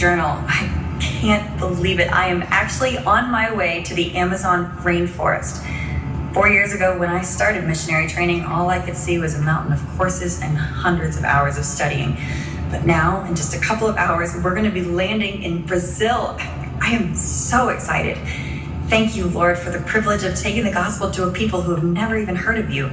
journal. I can't believe it. I am actually on my way to the Amazon rainforest. 4 years ago, when I started missionary training, all I could see was a mountain of courses and hundreds of hours of studying. But now, in just a couple of hours, we're going to be landing in Brazil. I am so excited. Thank you, Lord, for the privilege of taking the gospel to a people who have never even heard of you.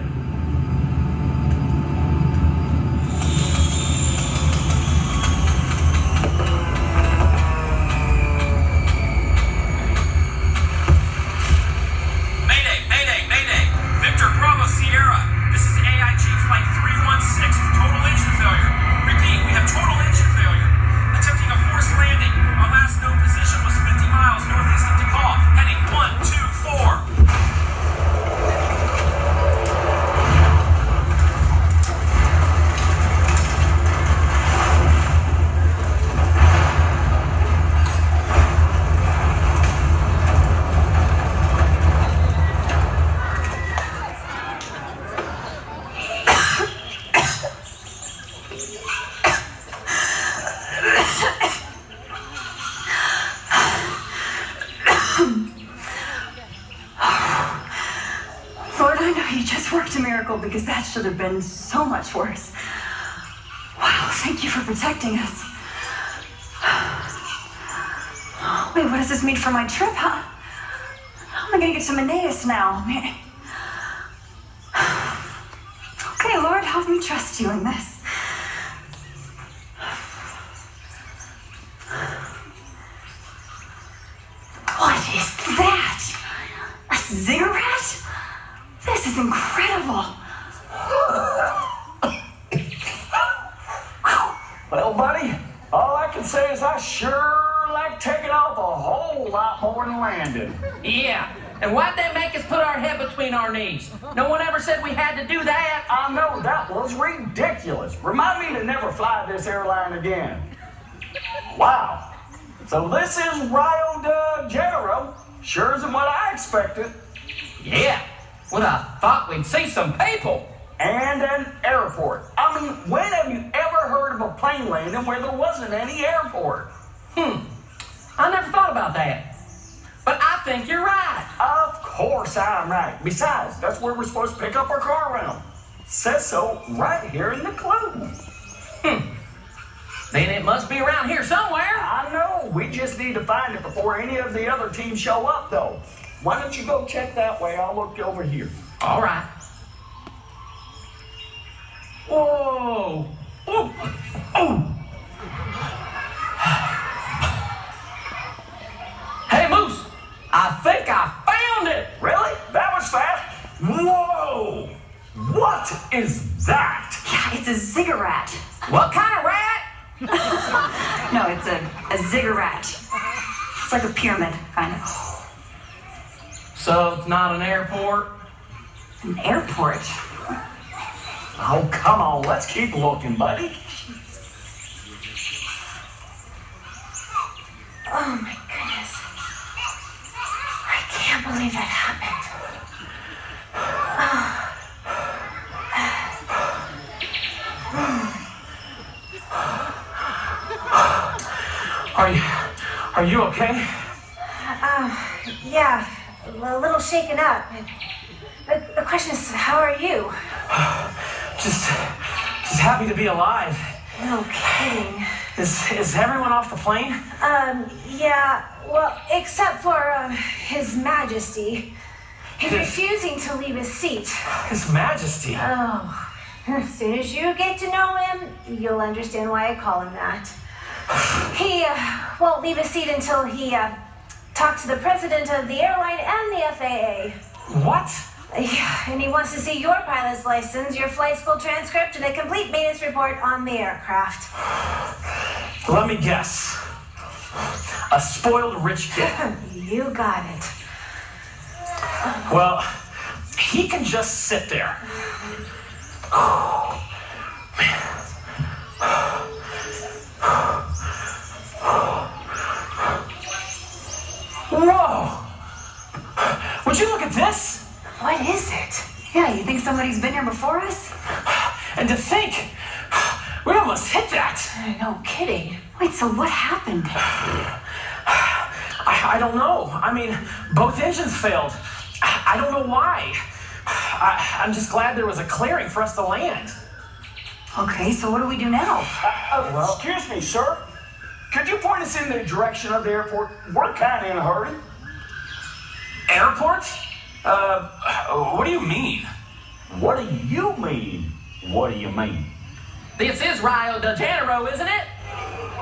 Because that should have been so much worse. Wow, thank you for protecting us. Wait, what does this mean for my trip, huh? How am I gonna get to Manaus now? Man. Okay, Lord, help me trust you in this. What is that? A cigarette? This is incredible. Well, buddy, all I can say is I sure like taking off a whole lot more than landing. Yeah, and why'd they make us put our head between our knees? No one ever said we had to do that. I know, that was ridiculous. Remind me to never fly this airline again. Wow. So this is Rio de Janeiro. Sure isn't what I expected. Yeah, well, I thought we'd see some people. And an airport. I mean, when have you ever heard of a plane landing where there wasn't any airport? I never thought about that. But I think you're right. Of course I'm right. Besides, that's where we're supposed to pick up our car rental. Says so right here in the clue. Then it must be around here somewhere. I know. We just need to find it before any of the other teams show up, though. Why don't you go check that way? I'll look over here. All right. Whoa! Oh! Oh! Hey, Moose! I think I found it! Really? That was fast? Whoa! What is that? Yeah, it's a ziggurat. What kind of rat? No, it's a ziggurat. It's like a pyramid, kind of. So it's not an airport? An airport? Oh, come on. Let's keep looking, buddy. Oh, my goodness. I can't believe that happened. Are you okay? Yeah, a little shaken up. The question is, how are you? Just happy to be alive. No kidding. Is everyone off the plane? Yeah, well, except for, His Majesty. He's refusing to leave his seat. His Majesty? Oh, as soon as you get to know him, you'll understand why I call him that. He won't leave his seat until he talks to the president of the airline and the FAA. What? Yeah, and he wants to see your pilot's license, your flight school transcript, and a complete maintenance report on the aircraft. Let me guess. A spoiled rich kid. You got it. Well, he can just sit there. Oh, man. Whoa! Would you look at this? What is it? Yeah, you think somebody's been here before us? And to think, We almost hit that. No kidding. Wait, so what happened? I don't know. I mean, both engines failed. I don't know why. I'm just glad there was a clearing for us to land. Okay, so what do we do now? Excuse me, sir. Could you point us in the direction of the airport? We're kind of in a hurry. Airport? What do you mean? What do you mean? What do you mean? This is Rio de Janeiro, isn't it?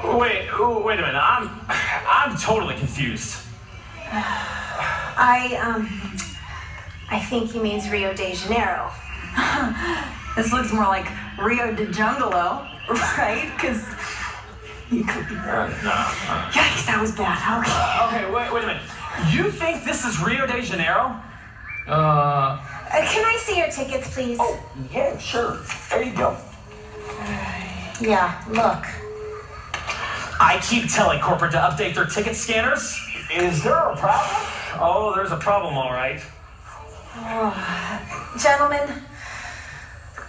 Wait a minute. I'm totally confused. I think he means Rio de Janeiro. This looks more like Rio de Jungalo, right? Because you could be. Yikes, that was bad. Okay. Okay, wait a minute. You think this is Rio de Janeiro? Can I see your tickets, please? Oh, yeah, sure. There you go. Yeah, look. I keep telling corporate to update their ticket scanners. Is there a problem? Oh, there's a problem, all right. Gentlemen,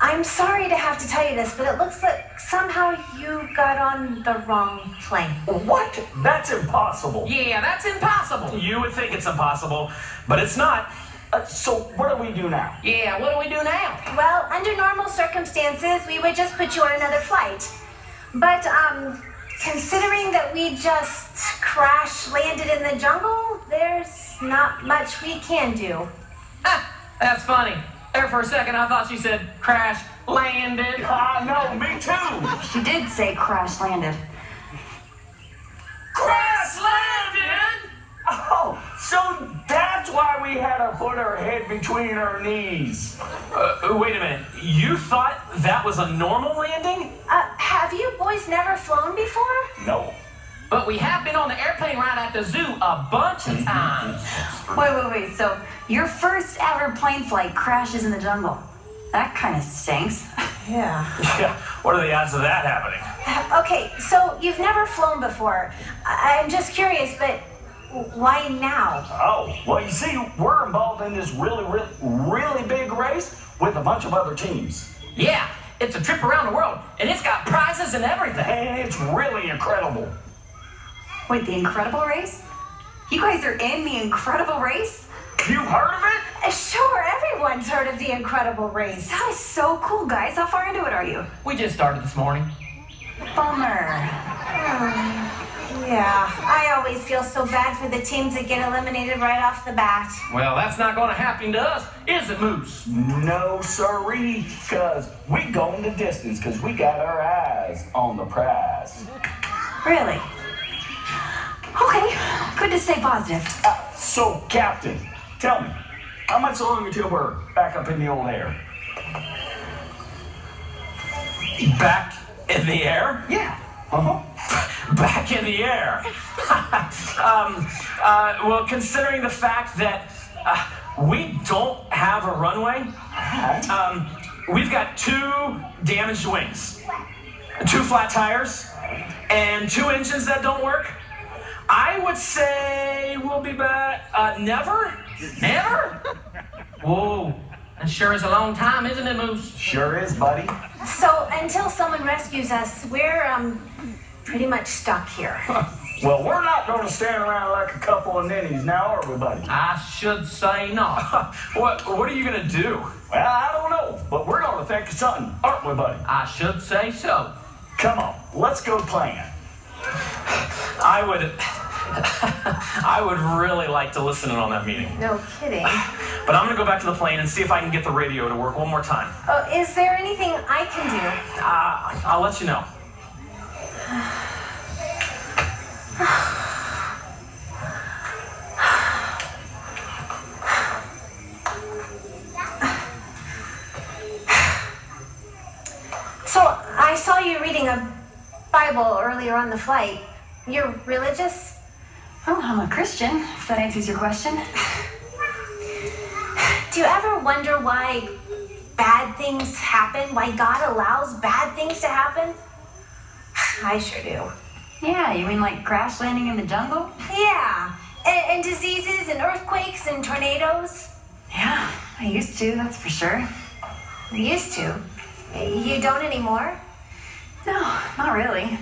I'm sorry to have to tell you this, but it looks like somehow you got on the wrong plane. What? That's impossible. Yeah, that's impossible. You would think it's impossible, but it's not. So what do we do now? Yeah, what do we do now? Well, under normal circumstances, we would just put you on another flight. But, considering that we just crash landed in the jungle, there's not much we can do. Ah, that's funny. There for a second, I thought she said crash landed. No, me too. She did say crash landed. Crash landed! Oh, so that's why we had to put our head between our knees. Wait a minute. You thought that was a normal landing? Have you boys never flown before? No. But we have been on the airplane ride at the zoo a bunch of times. Wait. So your first ever plane flight crashes in the jungle. That kind of stinks. Yeah. Yeah. What are the odds of that happening? Okay, so you've never flown before. I'm just curious, but why now? Oh, well, you see, we're involved in this really big race with a bunch of other teams. Yeah, it's a trip around the world, and it's got prizes and everything. And it's really incredible. Wait, the Incredible Race? You guys are in the Incredible Race? You've heard of it? Sure, everyone's heard of the Incredible Race. That is so cool, guys. How far into it are you? We just started this morning. Bummer. Yeah, I always feel so bad for the teams that get eliminated right off the bat. Well, that's not going to happen to us, is it, Moose? No, sirree, because we going the distance because we got our eyes on the prize. Really? Okay, good to stay positive. So, Captain, tell me, how much longer until we're back up in the old air? Back in the air? Yeah. Uh-huh. Back in the air. Well, considering the fact that we don't have a runway, we've got 2 damaged wings, 2 flat tires, and 2 engines that don't work. I would say we'll be back. Never? Never? Whoa, that sure is a long time, isn't it, Moose? Sure is, buddy. So, until someone rescues us, we're, pretty much stuck here. Well, we're not going to stand around like a couple of ninnies now, are we, buddy? I should say not. What are you gonna do? Well, I don't know, but we're going to think of something, aren't we, buddy? I should say so. Come on, let's go plan. I would really like to listen in on that meeting. No kidding. But I'm gonna go back to the plane and see if I can get the radio to work one more time. Oh, is there anything I can do? I'll let you know. So, I saw you reading a Bible earlier on the flight. You're religious? Oh, I'm a Christian, if that answers your question. Do you ever wonder why bad things happen? Why God allows bad things to happen? I sure do. Yeah, you mean like crash landing in the jungle? Yeah. And diseases and earthquakes and tornadoes. Yeah, I used to, that's for sure. You used to. You don't anymore? No, not really.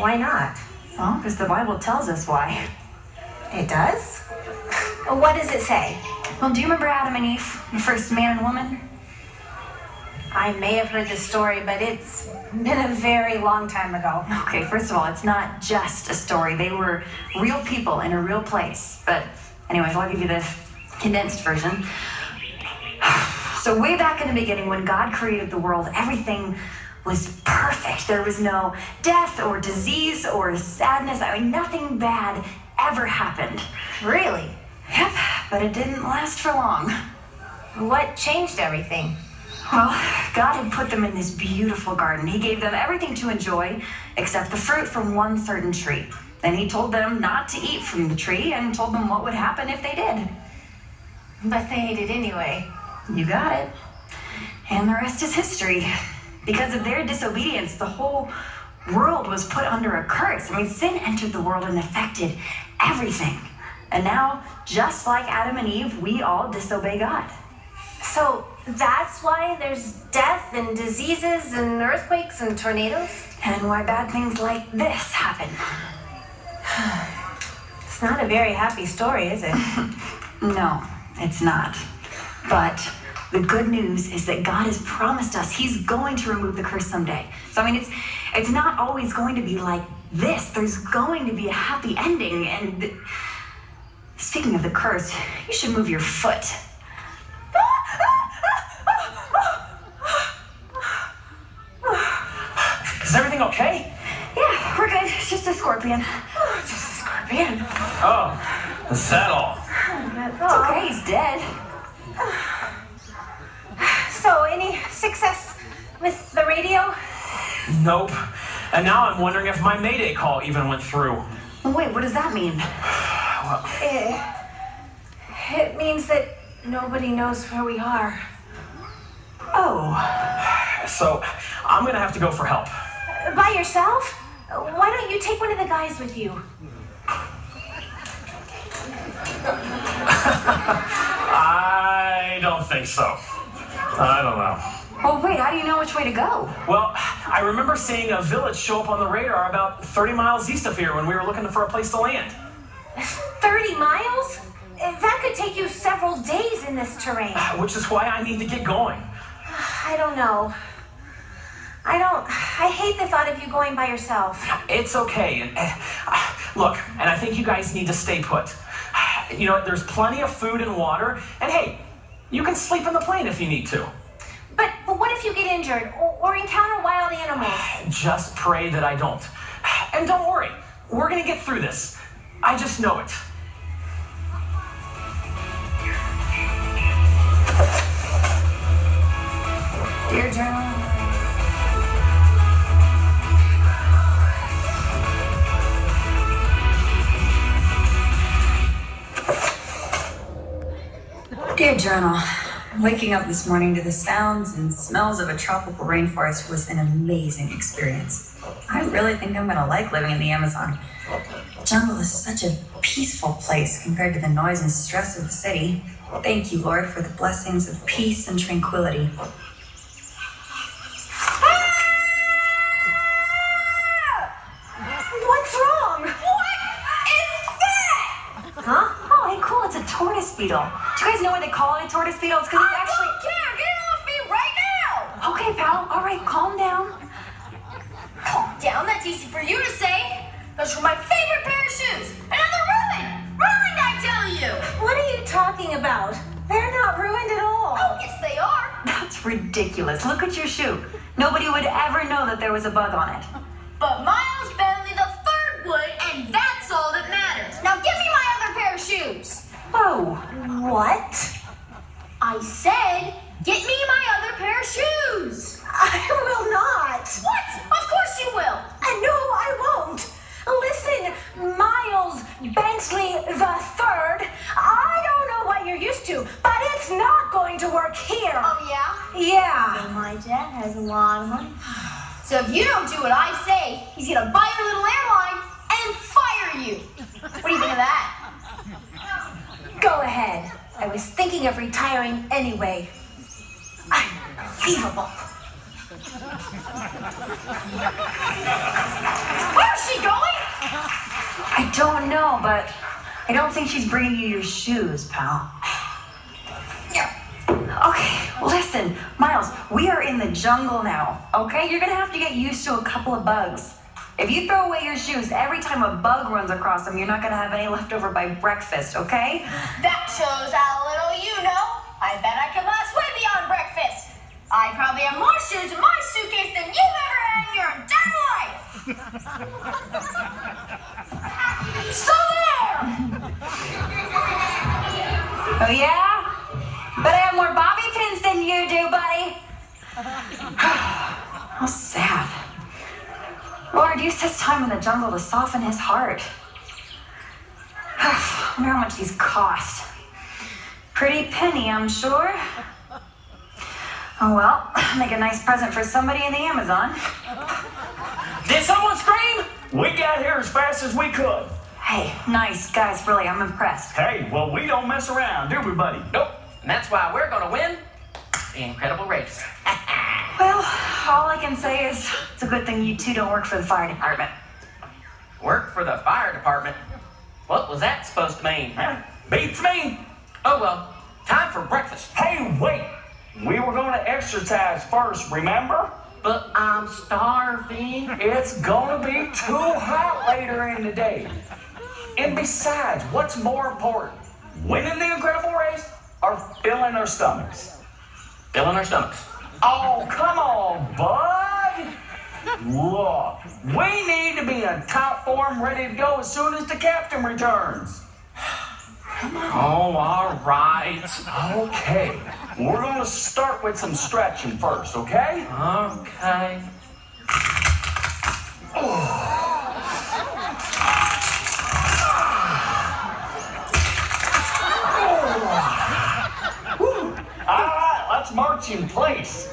Why not? Well, because the Bible tells us why. It does? What does it say? Well, do you remember Adam and Eve, the first man and woman? I may have heard the story, but it's been a very long time ago. Okay, first of all, it's not just a story. They were real people in a real place. But anyways, I'll give you the condensed version. So way back in the beginning, when God created the world, everything was perfect. There was no death or disease or sadness. I mean, nothing bad ever happened. Really? Yep, but it didn't last for long. What changed everything? Well, God had put them in this beautiful garden. He gave them everything to enjoy except the fruit from one certain tree. Then he told them not to eat from the tree and told them what would happen if they did. But they ate it anyway. You got it. And the rest is history. Because of their disobedience, the whole world was put under a curse. I mean, sin entered the world and affected everything. And now, just like Adam and Eve, we all disobey God. So that's why there's death and diseases and earthquakes and tornadoes? And why bad things like this happen. It's not a very happy story, is it? No, it's not. But the good news is that God has promised us He's going to remove the curse someday. So, I mean, it's not always going to be like this. There's going to be a happy ending. And speaking of the curse, you should move your foot. Is everything okay? Yeah, we're good. It's just a scorpion. Just a scorpion. Oh, is that all? That's It's all. okay, he's dead. So, any success with the radio? Nope. And now I'm wondering if my Mayday call even went through. Wait, what does that mean? It means that nobody knows where we are. Oh, So I'm gonna have to go for help. By yourself? Why don't you take one of the guys with you? I don't think so. I don't know. well, wait, how do you know which way to go? Well, I remember seeing a village show up on the radar about 30 miles east of here when we were looking for a place to land. 30 miles? That could take you several days in this terrain. Which is why I need to get going. I don't know. I hate the thought of you going by yourself. It's okay. Look, and I think you guys need to stay put. You know, there's plenty of food and water, and hey, you can sleep in the plane if you need to. But what if you get injured or encounter wild animals? Just pray that I don't. And don't worry, we're gonna get through this. I just know it. Dear Journal. Dear Journal, waking up this morning to the sounds and smells of a tropical rainforest was an amazing experience. I really think I'm gonna like living in the Amazon. The jungle is such a peaceful place compared to the noise and stress of the city. Thank you, Lord, for the blessings of peace and tranquility. What's wrong? What is that? Huh? Oh, hey, cool, it's a tortoise beetle. Do you guys know why they call it a tortoise beetle? It's because it's actually... care. Get it off me right now. Okay, pal, all right, calm down. Calm down. That's easy for you to say. Those were my favorite pair of shoes. And now they're ruined. Ruined, I tell you. What are you talking about? They're not ruined at all. Oh, yes, they are. That's ridiculous. Look at your shoe. Nobody would ever know that there was a bug on it. But Miles Bentley the third would, and that's all that matters. Now give me my other pair of shoes. Whoa. What? I said, get me my other pair of shoes. I will not. What? Of course you will. No, I won't. Listen, Miles Bentley the third. I don't know what you're used to, but it's not going to work here. Oh, yeah? Yeah. My dad has a lot of money. So if you don't do what I say, he's gonna buy your little airline and fire you. What do you think of that? Go ahead. I was thinking of retiring anyway. Unbelievable. Where's she going? I don't know, but I don't think she's bringing you your shoes, pal. Okay, listen, Miles, we are in the jungle now, okay? You're gonna have to get used to a couple of bugs. If you throw away your shoes every time a bug runs across them, you're not gonna have any left over by breakfast, okay? That shows how little you know. I bet I could last way beyond breakfast. I probably have more shoes in my suitcase than you've ever had in your entire life. So there! Oh yeah? But I have more bobby pins than you do, buddy. How sad. Lord used his time in the jungle to soften his heart. I wonder how much these cost. Pretty penny, I'm sure. Oh well, make a nice present for somebody in the Amazon. Did someone scream? We got here as fast as we could. Hey, nice, guys, really, I'm impressed. Hey, well, we don't mess around, do we, buddy? Nope. And that's why we're gonna win the incredible race. Well, all I can say is it's a good thing you two don't work for the fire department. Work for the fire department? What was that supposed to mean? Beats me. Oh well, time for breakfast. Hey, wait. We were going to exercise first, remember? But I'm starving. It's going to be too hot later in the day. And besides, what's more important? Winning the incredible race or filling our stomachs? Filling our stomachs. Oh, come on, bud. Look, we need to be in top form, ready to go as soon as the captain returns. Oh, all right. Okay, we're going to start with some stretching first, okay? Okay. All right, let's march in place.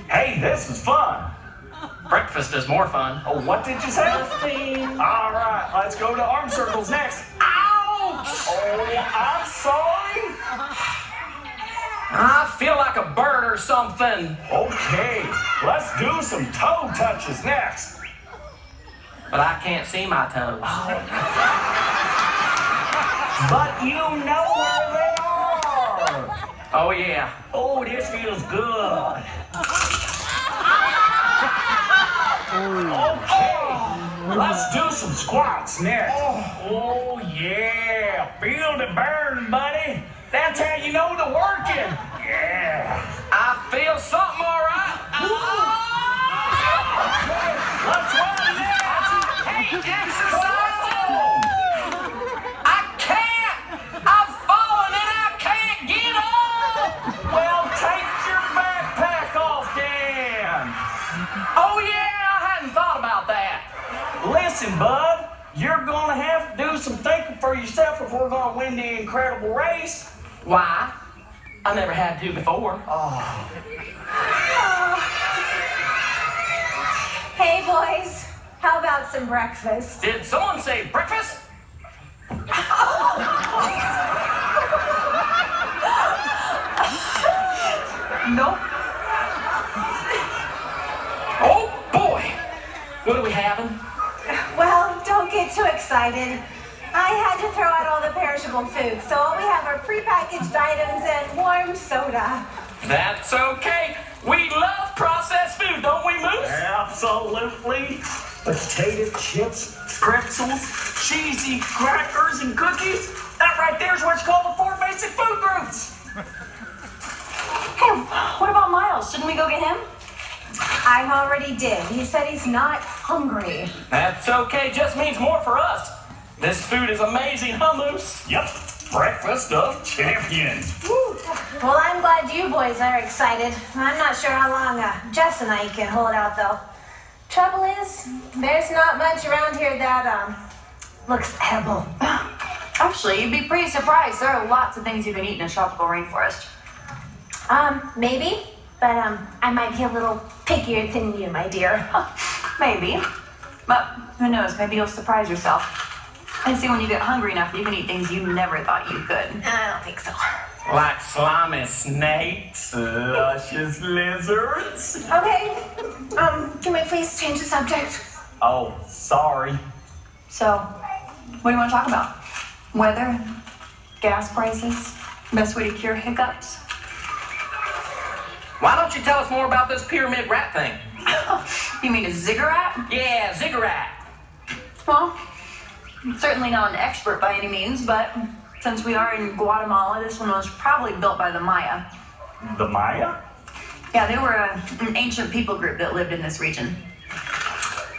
Hey, this is fun. Breakfast is more fun. Oh, what did you say? All right, let's go to arm circles next. Ouch! Oh, I'm sorry. I feel like a bird or something. Okay, let's do some toe touches next. But I can't see my toes. But you know where they are. Oh, yeah. Oh, this feels good. Okay, let's do some squats next. Oh, yeah. Feel the burn, buddy. That's how you know they're working. Yeah. I feel something all right. Let's run next. Hey, exercise! I can't! I've fallen and I can't get up! Well, take your backpack off, Dan. Oh, yeah, I hadn't thought about that. Listen, bud, you're gonna have to do some thinking for yourself if we're gonna win the incredible race. Why? I never had to before. Hey, boys. How about some breakfast? Did someone say breakfast? Nope. Oh, boy. What are we having? Well, don't get too excited. I had to throw out all the perishable food, so all we have are prepackaged items and warm soda. That's okay. We love processed food, don't we, Moose? Absolutely. Potato chips, pretzels, cheesy crackers, and cookies. That right there is what's called the 4 basic food groups. Hey, what about Miles? Shouldn't we go get him? I already did. He said he's not hungry. That's okay. Just means more for us. This food is amazing, huh, Moose? Yep, breakfast of champions. Woo. Well, I'm glad you boys are excited. I'm not sure how long Jess and I can hold out, though. Trouble is, there's not much around here that looks edible. Actually, you'd be pretty surprised. There are lots of things you can eat in a tropical rainforest. Maybe, but I might be a little pickier than you, my dear. Maybe. But who knows? Maybe you'll surprise yourself. And see, when you get hungry enough, you can eat things you never thought you could. I don't think so. Like slimy snakes. Luscious lizards. Okay. Can we please change the subject? Oh, sorry. So, what do you want to talk about? Weather? Gas prices? Best way to cure hiccups? Why don't you tell us more about this pyramid rat thing? You mean a ziggurat? Yeah, ziggurat. Well, I'm certainly not an expert by any means, but since we are in Guatemala, this one was probably built by the Maya. The Maya? Yeah, they were an ancient people group that lived in this region.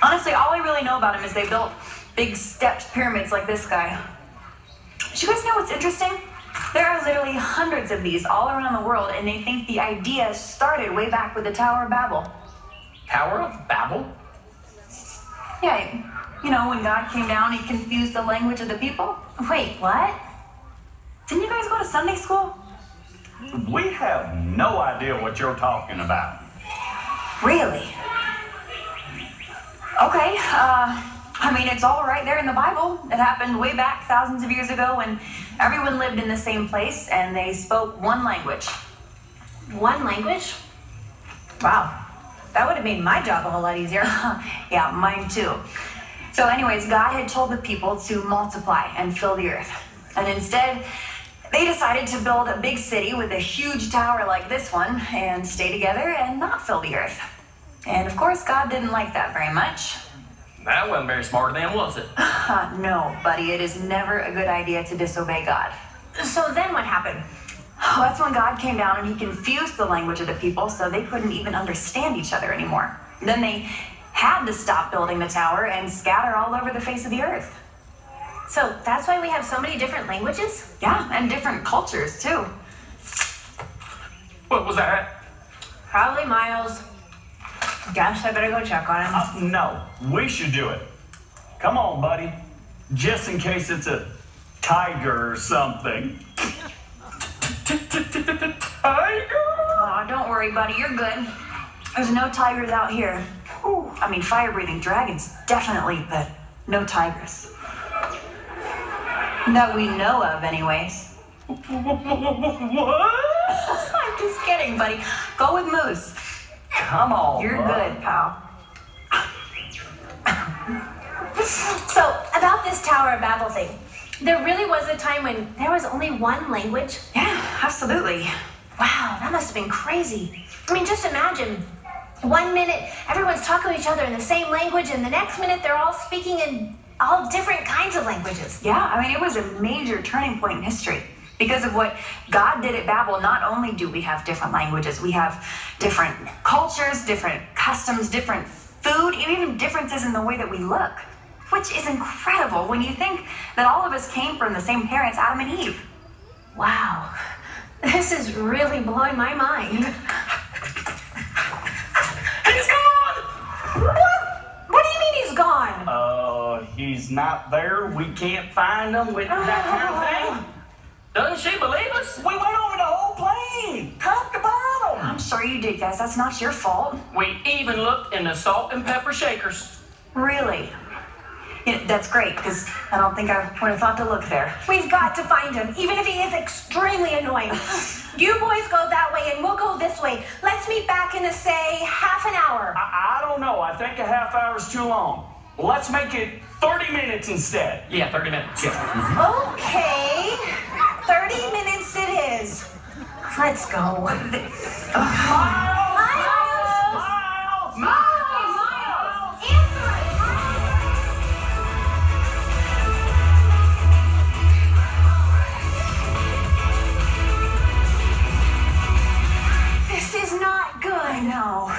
Honestly, all I really know about them is they built big stepped pyramids like this guy. Do you guys know what's interesting? There are literally hundreds of these all around the world, and they think the idea started way back with the Tower of Babel. Tower of Babel? Yeah, you know, when God came down, he confused the language of the people. Wait, what? Didn't you guys go to Sunday school? We have no idea what you're talking about. Really? Okay, I mean, it's all right there in the Bible. It happened way back thousands of years ago when everyone lived in the same place and they spoke one language. One language? Wow. That would have made my job a whole lot easier. Yeah, mine too. So anyways, God had told the people to multiply and fill the earth. And instead, they decided to build a big city with a huge tower like this one and stay together and not fill the earth. And of course, God didn't like that very much. That wasn't very smart of them, was it? No, buddy, it is never a good idea to disobey God. So then what happened? Oh, that's when God came down and he confused the language of the people so they couldn't even understand each other anymore. Then they had to stop building the tower and scatter all over the face of the earth. So that's why we have so many different languages? Yeah, and different cultures too. What was that? Probably Miles. Guess I better go check on him. No, we should do it. Come on, buddy. Just in case it's a tiger or something. Tiger? Oh, don't worry, buddy, you're good. There's no tigers out here. Ooh, I mean, fire-breathing dragons, definitely, but no tigers. That we know of, anyways. What? I'm just kidding, buddy. Go with Moose. Come on. You're bud. good, pal. So, about this Tower of Babel thing, there really was a time when there was only one language? Yeah, absolutely. Wow, that must have been crazy. I mean, just imagine. 1 minute, everyone's talking to each other in the same language, and the next minute, they're all speaking in all different kinds of languages. Yeah, I mean, it was a major turning point in history. Because of what God did at Babel, not only do we have different languages, we have different cultures, different customs, different food, even differences in the way that we look. Which is incredible when you think that all of us came from the same parents, Adam and Eve. Wow, this is really blowing my mind. He's gone! What do you mean he's gone? He's not there. We can't find him with that kind of thing. Doesn't she believe us? We went over the whole plane, top to bottom. I'm sure you did, guys. That's not your fault. We even looked in the salt and pepper shakers. Really. Yeah, that's great, because I don't think I would have thought to look there. We've got to find him, even if he is extremely annoying. You boys go that way and we'll go this way. Let's meet back in, say, half an hour. I don't know. I think a half hour is too long. Let's make it 30 minutes instead. Yeah, 30 minutes. Yeah. Okay, 30 minutes it is. Let's go. Miles! This is not good. I know.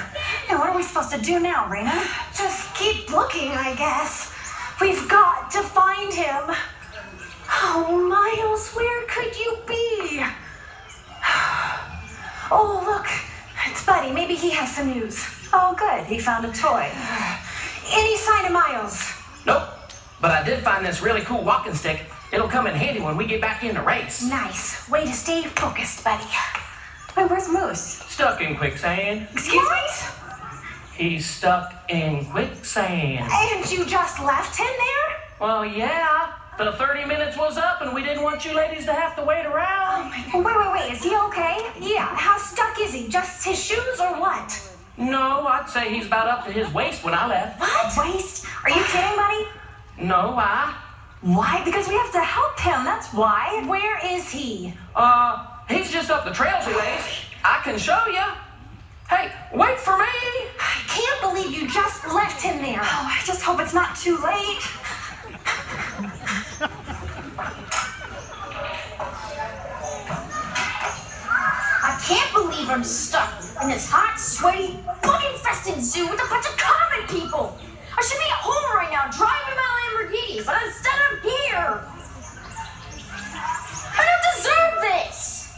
And what are we supposed to do now, Raina? Just keep looking, I guess. We've got to find him. Oh, Miles, where could you be? Oh, look, it's Buddy. Maybe he has some news. Oh, good. He found a toy. Any sign of Miles? Nope. But I did find this really cool walking stick. It'll come in handy when we get back in the race. Nice. Way to stay focused, Buddy. Wait, where's Moose? Stuck in quicksand. Excuse me? He's stuck in quicksand. And you just left him there? Well, yeah. The 30 minutes was up and we didn't want you ladies to have to wait around. Wait, is he okay? Yeah, how stuck is he? Just his shoes or what? No, I'd say he's about up to his waist when I left. What? Waste? Are you kidding, buddy? No, why? Why? Because we have to help him, that's why. Where is he? He's just up the trails a ways. I can show you. Hey, wait for me. I can't believe you just left him there. Oh, I just hope it's not too late. I can't believe I'm stuck in this hot, sweaty, bug-infested zoo with a bunch of common people. I should be at home right now driving my Lamborghini, but instead I'm here. I don't deserve this.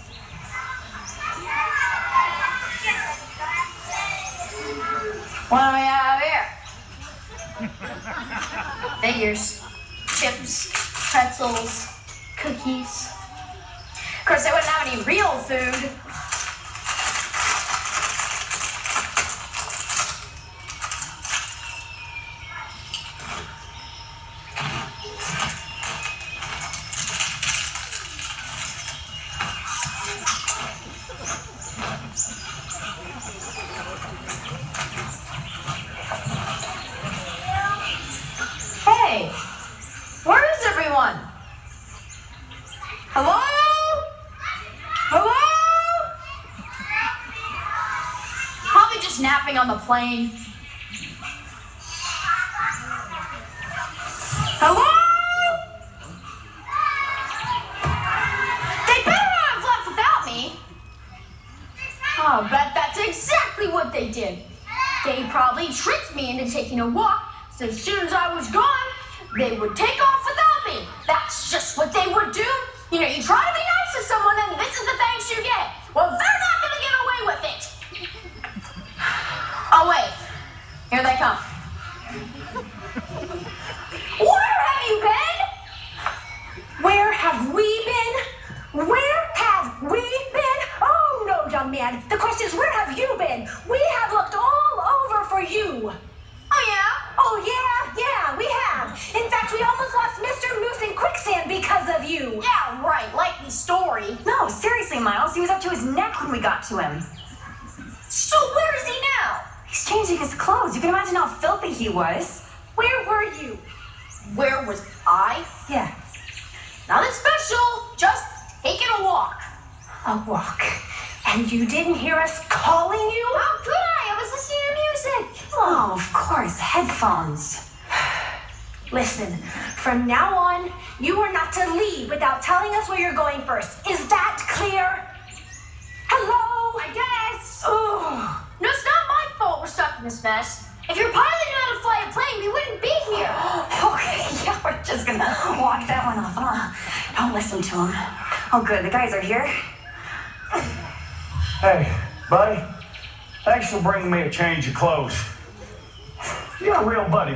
What do we have here? Figures, chips, pretzels, cookies. Of course, they wouldn't have any real food. Hey, where is everyone? Hello? Hello? Probably just napping on the plane. Hello? They better not have left without me. Oh, bet that's exactly what they did. They probably tricked me into taking a walk, so as soon as I was gone, they would take off without me. That's just what they would do. You know, you try to be nice to someone and this is the thanks you get. Well, they're not going to get away with it. Oh, wait. Here they come. Where have you been? Where have we been? Where have we been? Oh, no, young man. The question is, where have you been? We have looked all over for you. Oh, yeah? Oh, yeah, we have. In fact, we almost lost Mr. Moose in quicksand because of you. Yeah, right. Like the story. No, seriously, Miles. He was up to his neck when we got to him. So where is he now? He's changing his clothes. You can imagine how filthy he was. Where were you? Where was I? Yeah. Nothing special. Just taking a walk. A walk. And you didn't hear us calling you? How could I? I was listening to music. Oh, of course. Headphones. Listen, from now on, you are not to leave without telling us where you're going first. Is that clear? Hello? I guess. Oh. No, it's not my fault we're stuck in this mess. If your pilot knew how to fly a plane, we wouldn't be here. Okay, yeah, we're just gonna walk that one off, huh? Don't listen to him. Oh, good. The guys are here. Hey, buddy. Thanks for bringing me a change of clothes. You're a real buddy.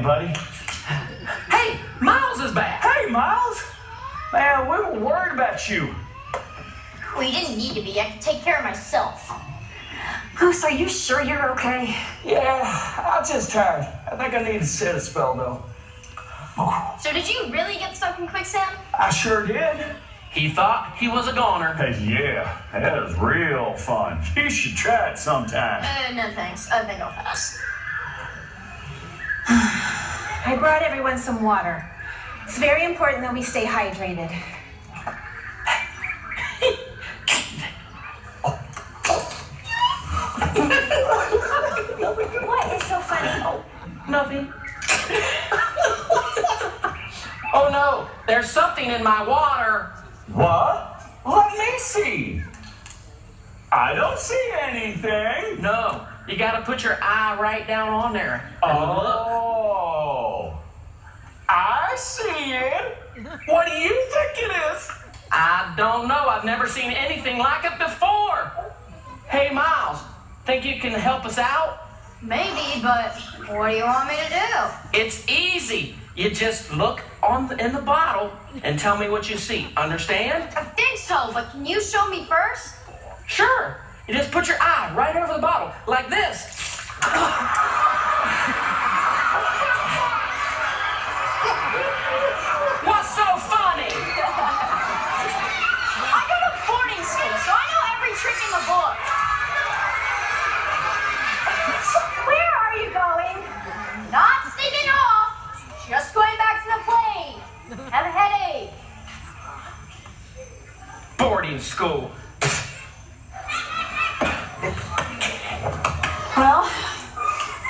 Hey, Miles is back. Hey, Miles. Man, we were worried about you. We didn't need to be. I could take care of myself. Moose, are you sure you're okay? Yeah, I'm just tired. I think I need to sit a spell, though. So did you really get stuck in quicksand? I sure did. He thought he was a goner. Hey, yeah, that was real fun. You should try it sometime. No thanks. I think I'll pass. I brought everyone some water. It's very important that we stay hydrated. What is so funny? Nothing. Oh no, there's something in my water. What? Let me see. I don't see anything. No, you gotta put your eye right down on there. And look. Oh, I see it. What do you think it is? I don't know. I've never seen anything like it before. Hey, Miles, think you can help us out? Maybe, but what do you want me to do? It's easy. You just look in the bottle and tell me what you see. Understand? I think so, but can you show me first? Sure. You just put your eye right over the bottle, like this. What's so funny? in school. Well,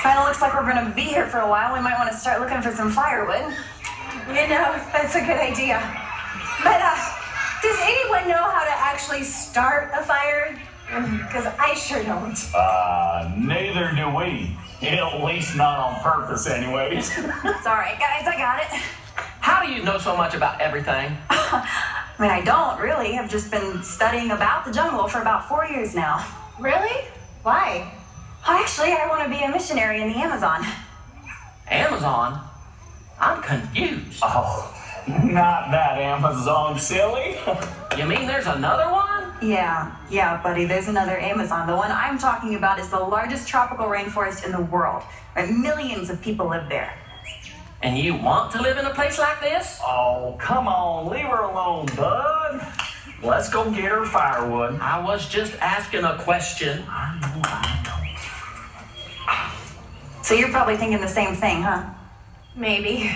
kind of looks like we're going to be here for a while. We might want to start looking for some firewood. You know, that's a good idea. But, does anyone know how to actually start a fire? Because I sure don't. Neither do we. At least not on purpose, anyways. It's all right, guys. I got it. How do you know so much about everything? I mean, I don't really. I've just been studying about the jungle for about 4 years now. Really? Why? Actually, I want to be a missionary in the Amazon. Amazon? I'm confused. Oh, not that Amazon, silly. You mean there's another one? Yeah, buddy, there's another Amazon. The one I'm talking about is the largest tropical rainforest in the world. Millions of people live there. And you want to live in a place like this? Oh, come on, leave her alone, bud. Let's go get her firewood. I was just asking a question. I know. So you're probably thinking the same thing, huh? Maybe.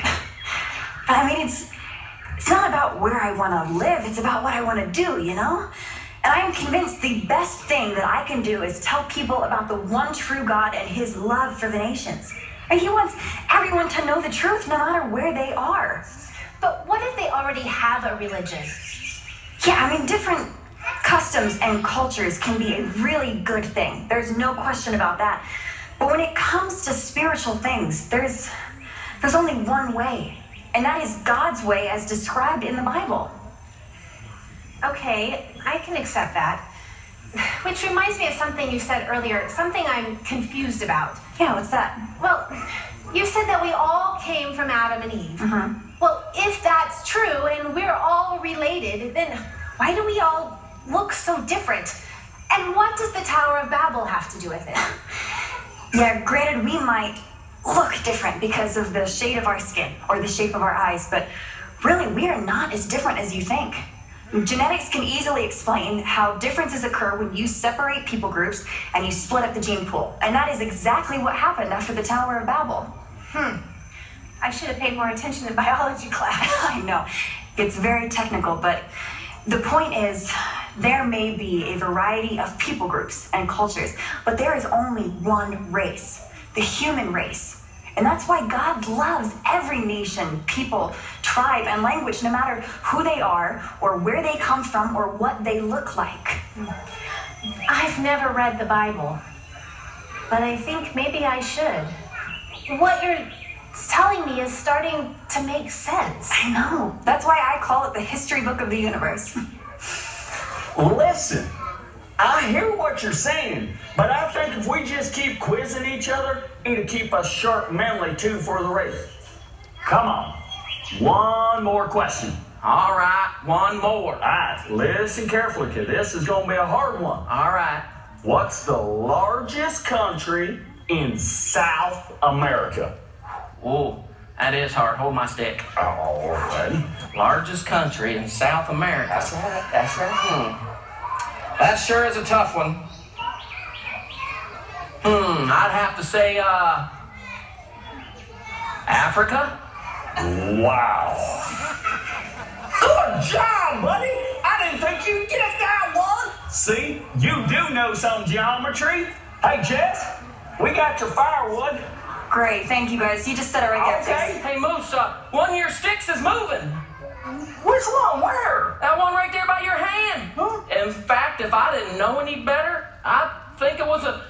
But I mean, it's not about where I want to live. It's about what I want to do, you know? And I'm convinced the best thing that I can do is tell people about the one true God and his love for the nations. And he wants everyone to know the truth no matter where they are. But what if they already have a religion? Yeah, I mean, different customs and cultures can be a really good thing. There's no question about that. But when it comes to spiritual things, there's only one way. And that is God's way as described in the Bible. Okay, I can accept that. Which reminds me of something you said earlier, something I'm confused about. Yeah, what's that? Well, you said that we all came from Adam and Eve. Mm-hmm. Well, if that's true and we're all related, then why do we all look so different? And what does the Tower of Babel have to do with it? Yeah, granted, we might look different because of the shade of our skin or the shape of our eyes, but really, we are not as different as you think. Genetics can easily explain how differences occur when you separate people groups and you split up the gene pool. And that is exactly what happened after the Tower of Babel. I should have paid more attention in biology class. I know, it's very technical, but the point is, there may be a variety of people groups and cultures, but there is only one race, the human race. And that's why God loves every nation, people, tribe, and language, no matter who they are, or where they come from, or what they look like. I've never read the Bible, but I think maybe I should. What you're telling me is starting to make sense. I know. That's why I call it the history book of the universe. Listen, I hear what you're saying, but I think if we just keep quizzing each other, it'll keep us sharp mentally too for the race. Come on, one more question. All right, one more. All right, listen carefully, kid. This is going to be a hard one. All right. What's the largest country in South America? Oh, that is hard. Hold my stick. All right. Largest country in South America. That's right. That's right. That sure is a tough one. I'd have to say, Africa? Wow. Good job, buddy. I didn't think you'd get that one. See, you do know some geometry. Hey, Jess, we got your firewood. Great, thank you guys. You just said it right there. Okay. Hey, Moose, one of your sticks is moving. Which one? Where? That one right there by your hand. Huh? In fact, if I didn't know any better, I'd think it was a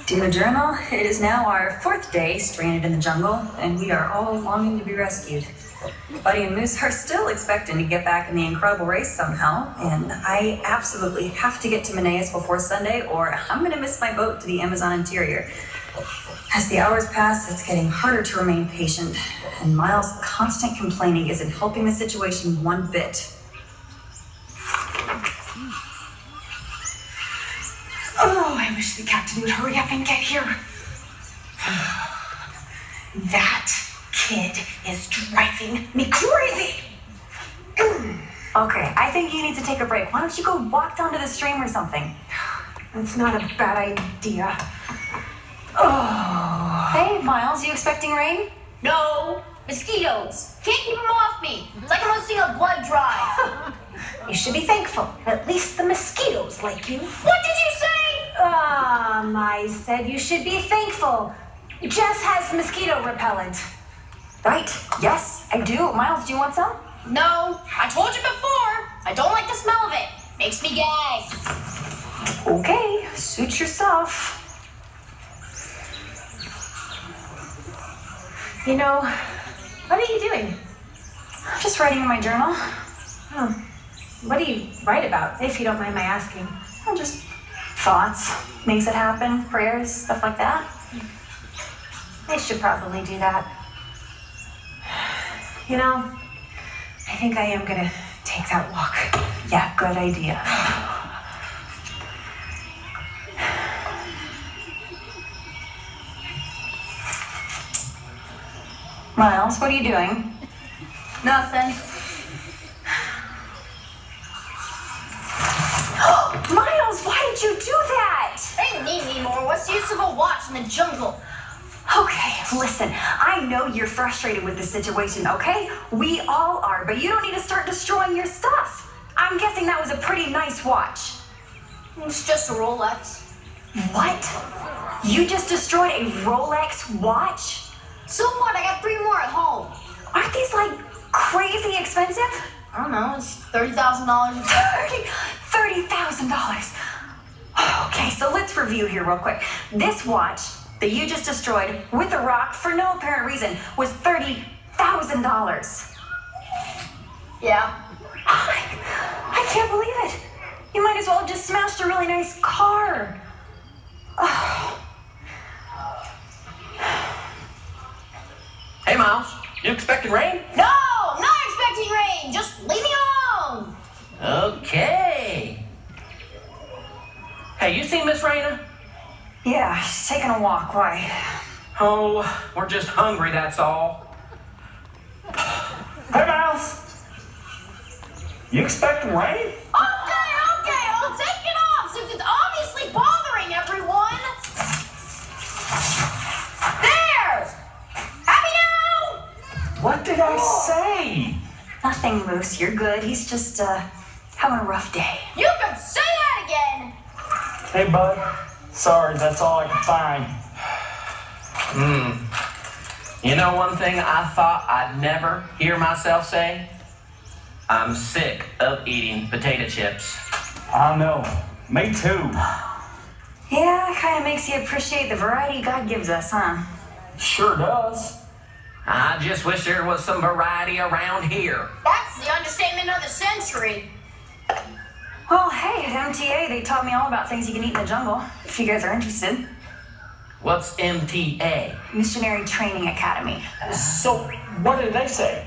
Dear Journal, it is now our 4th day stranded in the jungle, and we are all longing to be rescued. Buddy and Moose are still expecting to get back in the incredible race somehow, and I absolutely have to get to Manaus before Sunday, or I'm going to miss my boat to the Amazon interior. As the hours pass, it's getting harder to remain patient, and Miles' constant complaining isn't helping the situation one bit. Oh, I wish the captain would hurry up and get here. That kid is driving me crazy. Okay, I think you need to take a break. Why don't you go walk down to the stream or something? That's not a bad idea. Oh. Hey, Miles, you expecting rain? No, mosquitoes. Can't keep them off me. It's like I'm hosting a blood drive. You should be thankful. At least the mosquitoes like you. What did you say? I said you should be thankful. Jess has mosquito repellent. Right, yes, I do. Miles, do you want some? No, I told you before. I don't like the smell of it. Makes me gag. Okay, suit yourself. You know, what are you doing? Just writing in my journal. Oh, what do you write about, if you don't mind my asking? Oh, just thoughts, makes it happen, prayers, stuff like that. I should probably do that. You know, I think I am gonna take that walk. Yeah, good idea. Miles, what are you doing? Nothing. Miles, why did you do that? They don't need me more. What's the use of a watch in the jungle? Okay, listen, I know you're frustrated with this situation, okay? We all are, but you don't need to start destroying your stuff. I'm guessing that was a pretty nice watch. It's just a Rolex. What? You just destroyed a Rolex watch? So what? I got 3 more at home. Aren't these like crazy expensive? I don't know. It's $30,000. $30,000. Okay, so let's review here real quick. This watch that you just destroyed with a rock for no apparent reason was $30,000. Yeah. I can't believe it. You might as well have just smashed a really nice car. Oh. Hey, Miles, you expecting rain? No, I'm not expecting rain. Just leave me alone. Okay. Hey, you seen Miss Raina? Yeah, she's taking a walk. Why? Oh, we're just hungry, that's all. Hey, Miles. You expecting rain? Okay, I'll take it off since it's obviously bothering everyone. There! Happy now? What did I say? Nothing, Moose. You're good. He's just having a rough day. You can say that again. Hey, bud. Sorry, that's all I could find. You know one thing I thought I'd never hear myself say? I'm sick of eating potato chips. I know. Me too. Yeah, kind of makes you appreciate the variety God gives us, huh? Sure does. I just wish there was some variety around here. That's the understatement of the century. Well, hey, at MTA, they taught me all about things you can eat in the jungle, if you guys are interested. What's MTA? Missionary Training Academy. So, what did they say?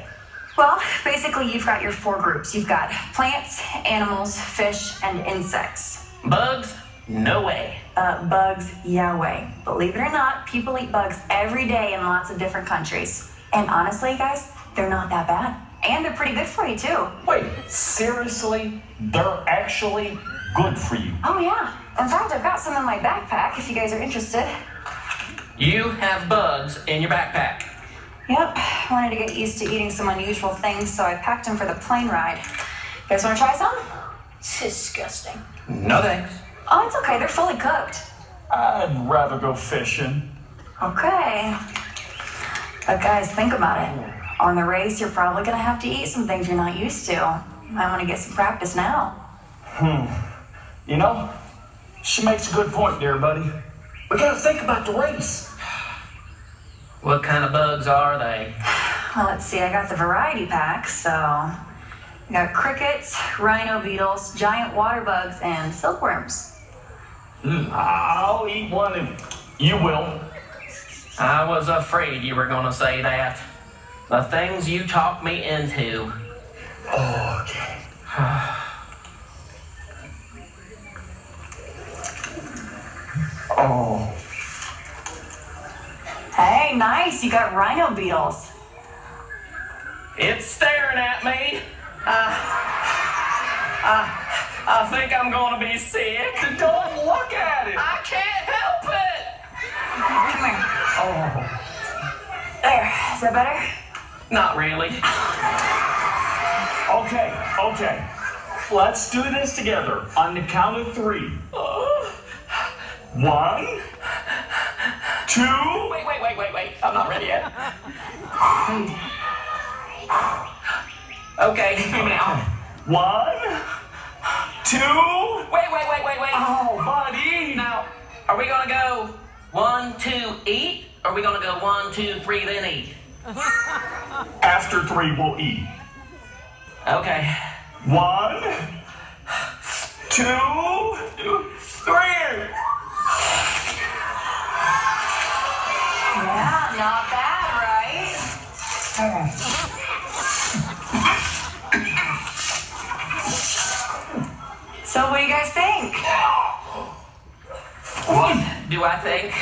Well, basically, you've got your 4 groups. You've got plants, animals, fish, and insects. Bugs? No way. Bugs, yeah way. Believe it or not, people eat bugs every day in lots of different countries. And honestly, guys, they're not that bad. And they're pretty good for you, too. Wait, seriously? They're actually good for you? Oh, yeah. In fact, I've got some in my backpack if you guys are interested. You have bugs in your backpack. Yep. Wanted to get used to eating some unusual things, so I packed them for the plane ride. You guys want to try some? It's disgusting. No thanks. Oh, it's okay. They're fully cooked. I'd rather go fishing. Okay. But guys, think about it. On the race, you're probably going to have to eat some things you're not used to. You might want to get some practice now. You know, she makes a good point there, buddy. We gotta think about the race. What kind of bugs are they? Well, let's see. I got the variety pack, so... I got crickets, rhino beetles, giant water bugs, and silkworms. I'll eat one if you will. I was afraid you were going to say that. The things you talked me into. Okay. Oh. Hey, nice. You got rhino beetles. It's staring at me. I think I'm gonna be sick. Don't look at it. I can't help it. Come here. Oh. There. Is that better? Not really. Okay. Let's do this together on the count of 3. 1, 2. Wait. I'm not ready yet. Okay, give me now. 1, 2. Wait. Oh, buddy. Now, are we gonna go 1, 2, eat? Or are we gonna go 1, 2, 3, then eat? After 3, we'll eat. Okay. 1, 2, 3. Yeah, not bad, right? So what do you guys think? What do I think?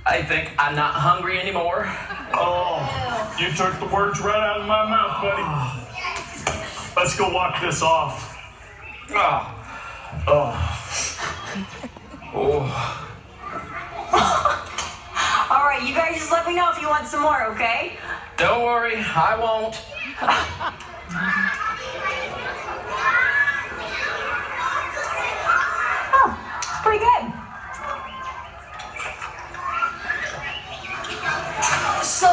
I think I'm not hungry anymore. Oh, you took the words right out of my mouth, buddy. Let's go walk this off. Oh. All right, you guys just let me know if you want some more, okay? Don't worry, I won't. Oh, pretty good. So,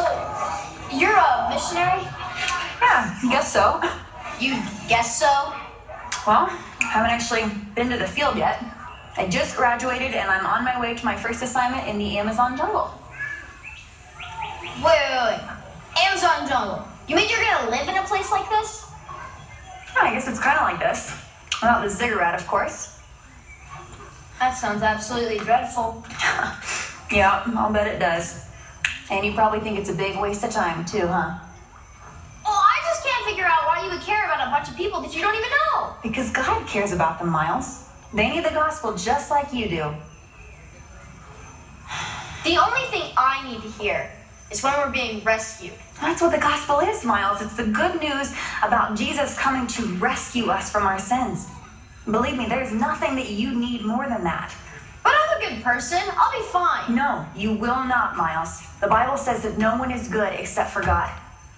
you're a missionary? Yeah, I guess so. You guess so? Well, I haven't actually been to the field yet. I just graduated and I'm on my way to my first assignment in the Amazon jungle. Wait. Amazon jungle. You mean you're gonna live in a place like this? Yeah, I guess it's kind of like this. Without the ziggurat, of course. That sounds absolutely dreadful. Yeah, I'll bet it does. And you probably think it's a big waste of time, too, huh? Well, I just can't figure out why you would care about a bunch of people that you don't even know. Because God cares about them, Miles. They need the gospel just like you do. The only thing I need to hear is when we're being rescued. That's what the gospel is, Miles. It's the good news about Jesus coming to rescue us from our sins. Believe me, there's nothing that you need more than that. But I'm a good person. I'll be fine. No, you will not, Miles. The Bible says that no one is good except for God.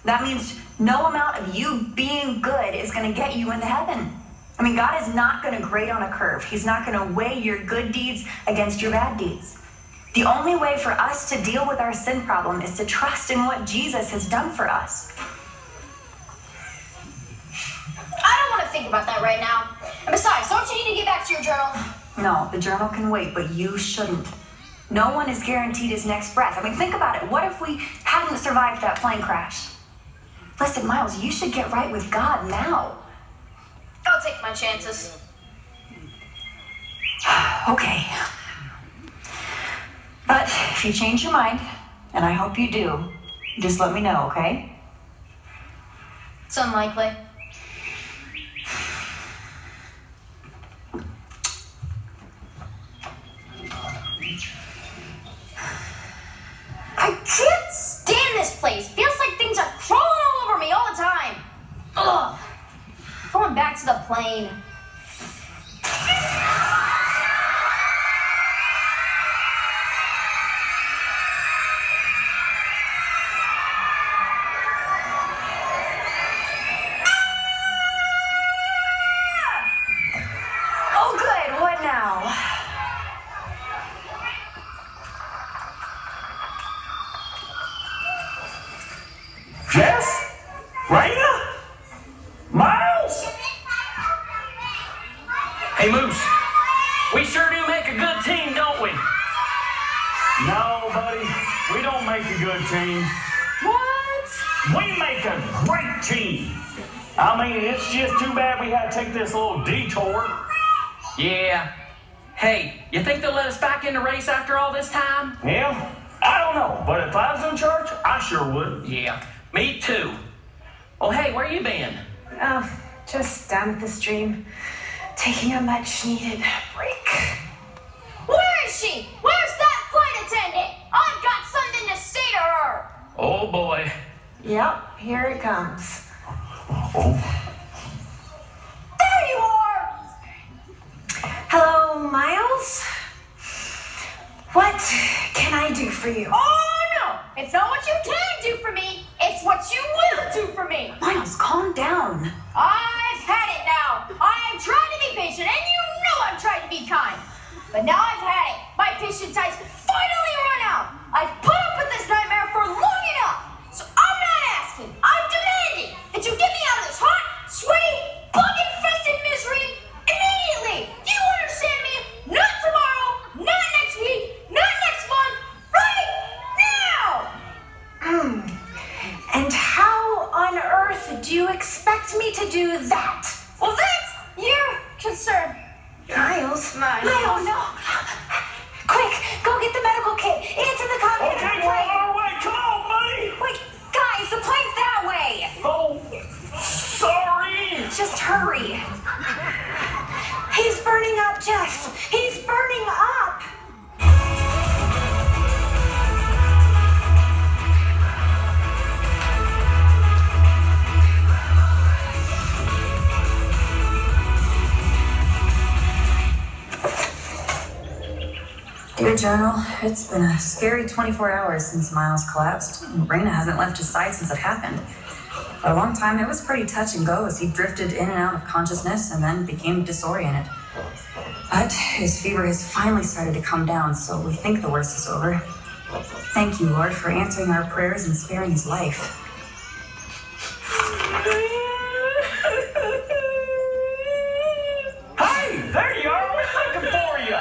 That means no amount of you being good is going to get you into heaven. I mean, God is not going to grade on a curve. He's not going to weigh your good deeds against your bad deeds. The only way for us to deal with our sin problem is to trust in what Jesus has done for us. I don't want to think about that right now. And besides, don't you need to get back to your journal? No, the journal can wait, but you shouldn't. No one is guaranteed his next breath. I mean, think about it. What if we hadn't survived that plane crash? Listen, Miles, you should get right with God now. I'll take my chances. Okay. But if you change your mind, and I hope you do, just let me know, okay? It's unlikely. I can't stand this place. Feels like things are crawling all over me all the time. Ugh. Going back to the plane. Oh, good. What now? Jess? Raina? Miles? Hey, Moose. We sure do make a good team, don't we? No, buddy. We don't make a good team. What? We make a great team. I mean, it's just too bad we had to take this little detour. Yeah. Hey, you think they'll let us back in the race after all this time? Yeah, I don't know, but if I was in church, I sure would. Yeah, me too. Well, hey, where you been? Oh, just down at the stream, taking a much-needed break. Where is she? Where's that flight attendant? I've got something to say to her. Oh, boy. Yep, here it comes. Oh. What can I do for you? Oh, no! It's not what you can do for me. It's what you will do for me. Miles, calm down. I've had it now. I am trying to be patient, and you know I'm trying to be kind. But now I've had it. My patience has finally run out. I've put up with this nightmare for long enough. So I'm not asking. I'm demanding that you get me out of this hot, sweaty, bug-infested misery immediately. Do you understand me? Not tomorrow, not next week, not next month, right now. And how on earth do you expect me to do that? Well, that's your concern. Miles. Miles. No. Quick, go get the medical kit. It's in the cockpit. Okay, we're on our way. Come on, buddy. Wait, guys, the plane's that way. Oh, sorry. Just hurry. He's burning up, Jess. He's burning up. Dear Journal, it's been a scary 24 hours since Miles collapsed. Raina hasn't left his side since it happened. For a long time, it was pretty touch and go as he drifted in and out of consciousness and then became disoriented. But his fever has finally started to come down, so we think the worst is over. Thank you, Lord, for answering our prayers and sparing his life. Hey, there you are. We're looking for you.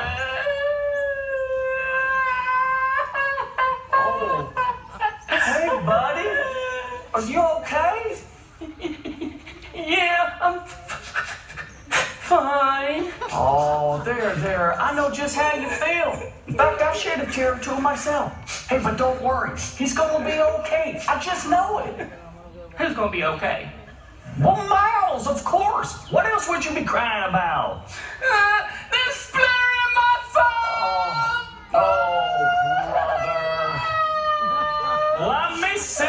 Oh. Hey, buddy. Are you okay? Yeah, I'm fine. Oh, there. I know just how you feel. In fact, I shed a tear or two myself. Hey, but don't worry. He's gonna be okay. I just know it. Who's gonna be okay? Well, Miles, of course. What else would you be crying about? The splitter in my phone! Oh, brother. Let me see.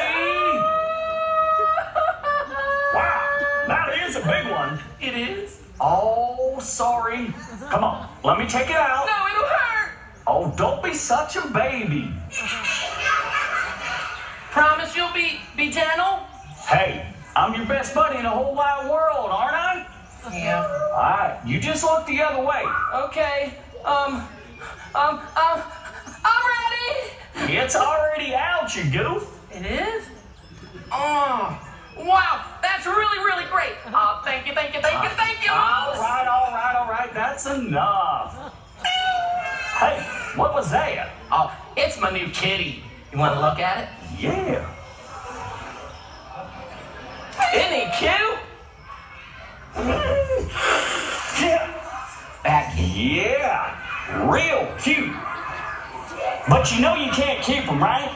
Wow, that is a big one. It is? Oh, sorry. Come on, let me take it out. No, it'll hurt! Oh, don't be such a baby. Promise you'll be gentle? Hey, I'm your best buddy in the whole wide world, aren't I? Yeah. All right, you just look the other way. Okay. I'm ready. It's already out, you goof. It is? Oh, wow. That's really, really great. Thank you, All right. That's enough. Hey, what was that? Oh, it's my new kitty. You want to look at it? Yeah. Isn't he cute? Yeah. Yeah. Real cute. But you know you can't keep them, right?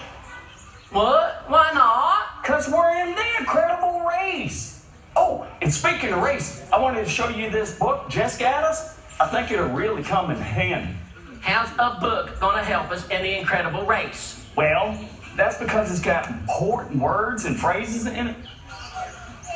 What? Why not? Because we're in the incredible race. Oh, and speaking of race, I wanted to show you this book Jess got us. I think it'll really come in handy. How's a book gonna help us in the incredible race? Well, that's because it's got important words and phrases in it.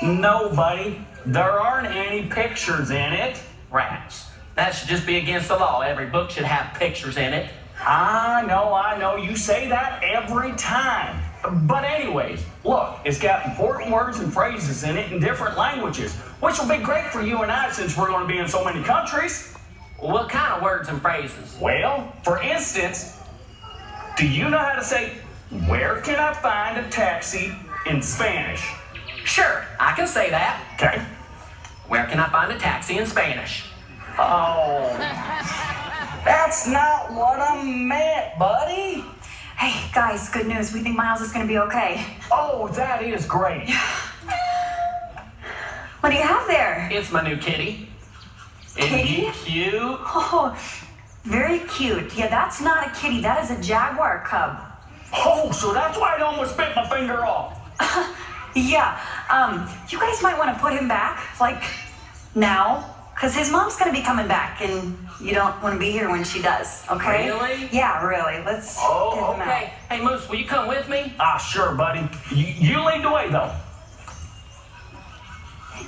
No, buddy, there aren't any pictures in it. Rats. That should just be against the law. Every book should have pictures in it. I know. You say that every time. But anyways, look, it's got important words and phrases in it in different languages, which will be great for you and I since we're going to be in so many countries. What kind of words and phrases? Well, for instance, do you know how to say, "Where can I find a taxi" in Spanish? Sure, I can say that. Okay. Where can I find a taxi in Spanish? Oh, that's not what I meant, buddy. Hey, guys, good news. We think Miles is going to be okay. Oh, that is great. What do you have there? It's my new kitty. Kitty? Isn't he cute? Oh, very cute. Yeah, that's not a kitty. That is a jaguar cub. Oh, so that's why it almost bit my finger off. Yeah, you guys might want to put him back, like, now. Because his mom's going to be coming back, and you don't want to be here when she does, okay? Really? Yeah, really. Let's get Oh, him okay. out. Hey, Moose, will you come with me? Sure, buddy. You lead the way, though.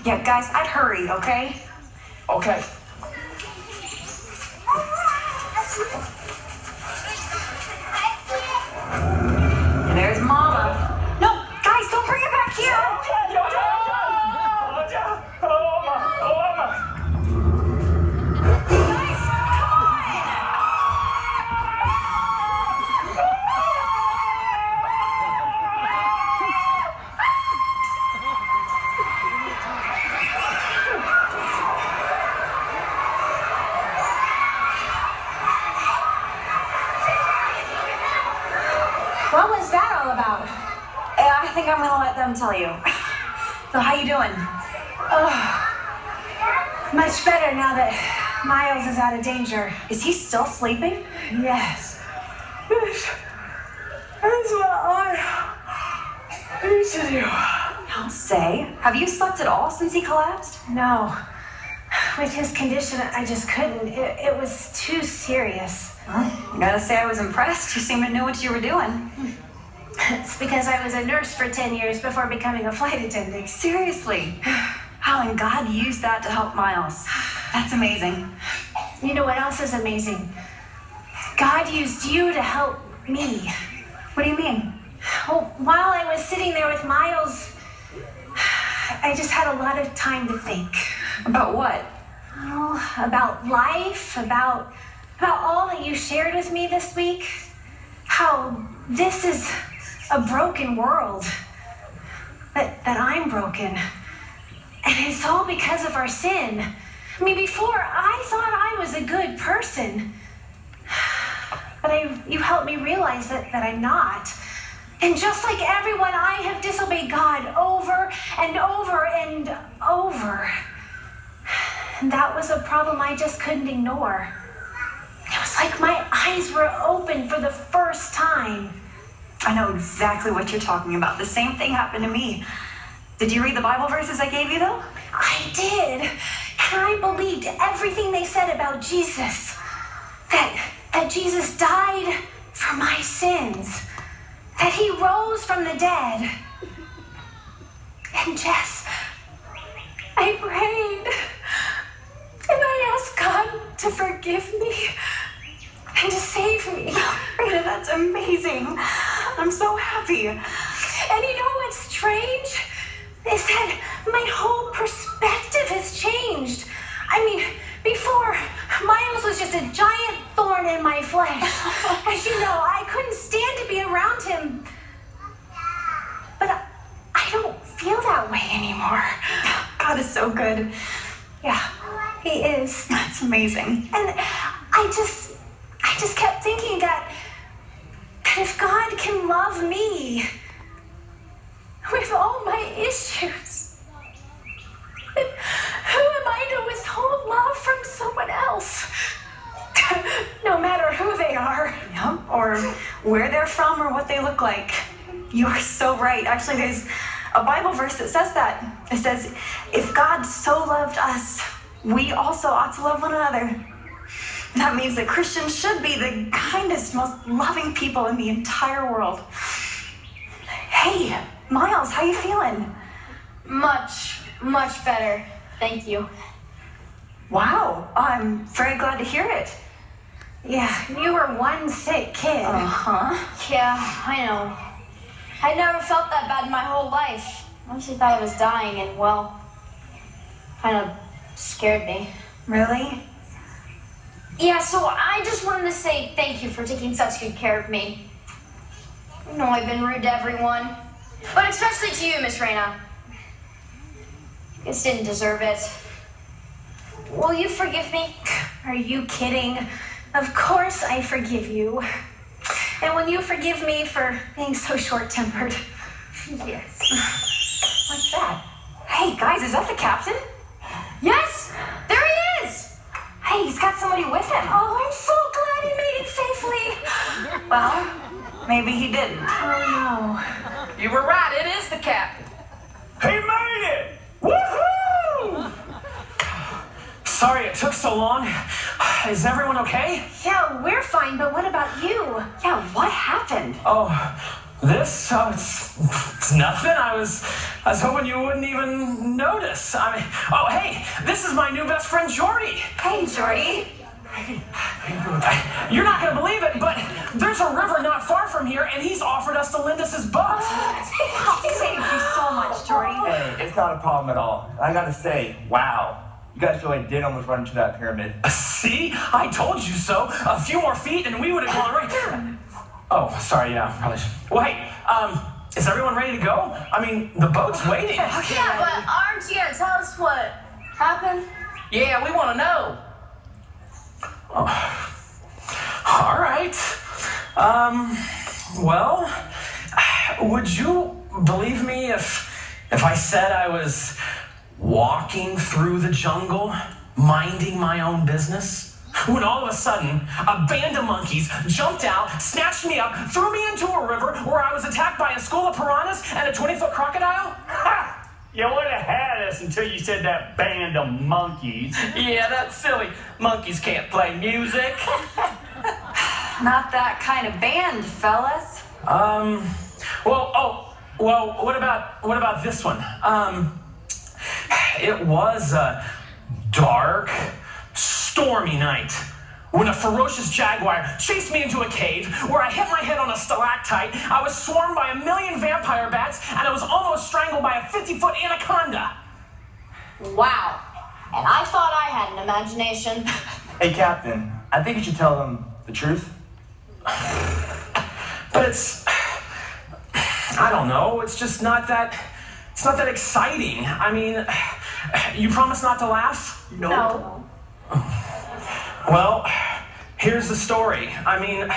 Yeah, guys, I'd hurry, okay? Okay. What was that all about? I think I'm gonna let them tell you. So how you doing? Oh, much better now that Miles is out of danger. Is he still sleeping? Yes. That's what I need to do. Don't say. Have you slept at all since he collapsed? No. With his condition, I just couldn't. It was too serious. Well, I gotta say I was impressed. You seem to know what you were doing. It's because I was a nurse for 10 years before becoming a flight attendant. Seriously. How and God used that to help Miles. That's amazing. You know what else is amazing? God used you to help me. What do you mean? Well, while I was sitting there with Miles, I just had a lot of time to think. About what? Oh, about life, about all that you shared with me this week. How this is a broken world. That I'm broken. And it's all because of our sin. I mean, before, I thought I was a good person. But you helped me realize that I'm not. And just like everyone, I have disobeyed God over and over and over. And that was a problem I just couldn't ignore. It was like my eyes were open for the first time. I know exactly what you're talking about. The same thing happened to me. Did you read the Bible verses I gave you, though? I did. And I believed everything they said about Jesus. That Jesus died for my sins. That he rose from the dead. And Jess, I prayed. And I asked God to forgive me and to save me. Rita, that's amazing. I'm so happy. And you know what's strange? Is that my whole perspective has changed. I mean, before, Miles was just a giant thorn in my flesh. As you know, I couldn't stand to be around him. But I don't feel that way anymore. God is so good. Yeah, he is. That's amazing. And I just kept thinking that if God can love me with all my issues, then who am I to withhold love from someone else? No matter who they are. Yep. Or where they're from or what they look like. You are so right. Actually, there's a Bible verse that says that. It says, if God so loved us, we also ought to love one another. That means that Christians should be the kindest, most loving people in the entire world. Hey, Miles, how you feeling? Much, much better. Thank you. Wow, I'm very glad to hear it. Yeah, you were one sick kid. Uh-huh. Yeah, I know. I never felt that bad in my whole life. I actually thought I was dying and, well, kind of scared me. Really? Yeah, so I just wanted to say thank you for taking such good care of me. I know I've been rude to everyone, but especially to you, Miss Reyna. You just didn't deserve it. Will you forgive me? Are you kidding? Of course I forgive you. And will you forgive me for being so short-tempered? Yes. What's that? Hey, guys, is that the captain? Yes! There he is! Hey, he's got somebody with him. Oh, I'm so glad he made it safely. Well, maybe he didn't. Oh, You were right, it is the captain. He made it! Woohoo! Sorry it took so long. Is everyone okay? no. Yeah, we're fine, but what about you? Yeah, what happened? Oh, this? Oh, it's nothing. I was hoping you wouldn't even notice. I mean, oh, hey, this is my new best friend, Jordy. Hey, Jordy. You're not going to believe it, but there's a river not far from here, and he's offered us to lend us his boat. Thank you so much, Jordy. Hey, it's not a problem at all. I gotta say, wow. You guys really did almost run into that pyramid. See? I told you so. A few more feet, and we would have gone right... Oh, sorry, yeah, probably should. Well, hey, is everyone ready to go? I mean, the boat's waiting. Yeah, but aren't you gonna tell us what happened? Yeah, we want to know. All right. Well, would you believe me if I said I was walking through the jungle, minding my own business, when all of a sudden, a band of monkeys jumped out, snatched me up, threw me into a river where I was attacked by a school of piranhas and a 20-foot crocodile? Ha! You would have had us until you said that band of monkeys. Yeah, that's silly. Monkeys can't play music. Not that kind of band, fellas. Well, what about this one? It was a dark, stormy night when a ferocious jaguar chased me into a cave where I hit my head on a stalactite. I was swarmed by 1,000,000 vampire bats, and I was almost strangled by a 50-foot anaconda. Wow. And I thought I had an imagination. Hey, Captain, I think you should tell them the truth. But I don't know, it's just not that exciting. I mean, you promise not to laugh? No. Well, here's the story. I mean,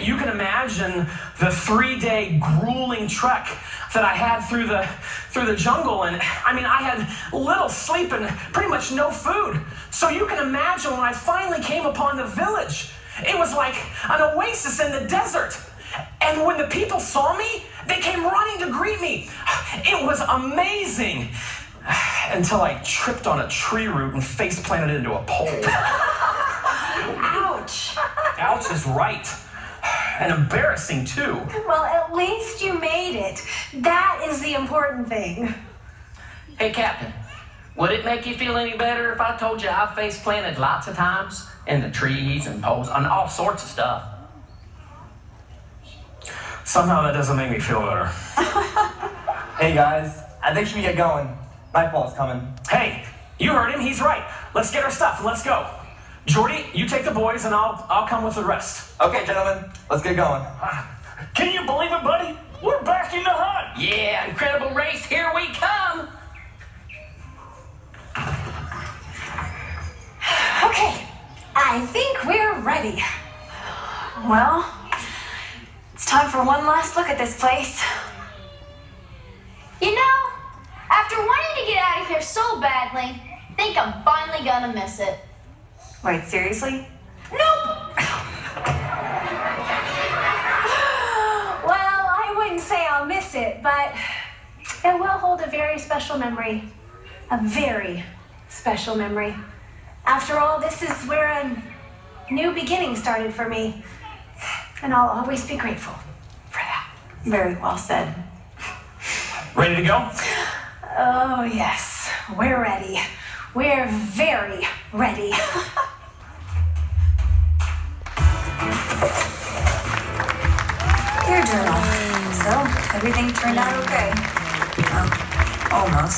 you can imagine the 3-day grueling trek that I had through the jungle, and I mean, I had little sleep and pretty much no food. So you can imagine when I finally came upon the village, it was like an oasis in the desert. And when the people saw me, they came running to greet me. It was amazing. Until I tripped on a tree root and face planted into a pole. Ouch. Ouch is right. And embarrassing, too. Well, at least you made it. That is the important thing. Hey, Captain, would it make you feel any better if I told you I face planted lots of times in the trees and poles and all sorts of stuff? Somehow that doesn't make me feel better. Hey, guys, I think we should get going. Nightfall's coming. Hey, you heard him. He's right. Let's get our stuff and let's go. Jordy, you take the boys and I'll come with the rest. Okay, gentlemen, let's get going. Can you believe it, buddy? We're back in the hunt. Yeah, incredible race, here we come. Okay, I think we're ready. Well, it's time for one last look at this place. You know, after wanting to get out of here so badly, I think I'm finally gonna miss it. Wait, seriously? Nope! Well, I wouldn't say I'll miss it, but it will hold a very special memory. A very special memory. After all, this is where a new beginning started for me. And I'll always be grateful for that. Very well said. Ready to go? Oh, yes. We're ready. We're very ready. Your journal. So, everything turned out okay. Almost.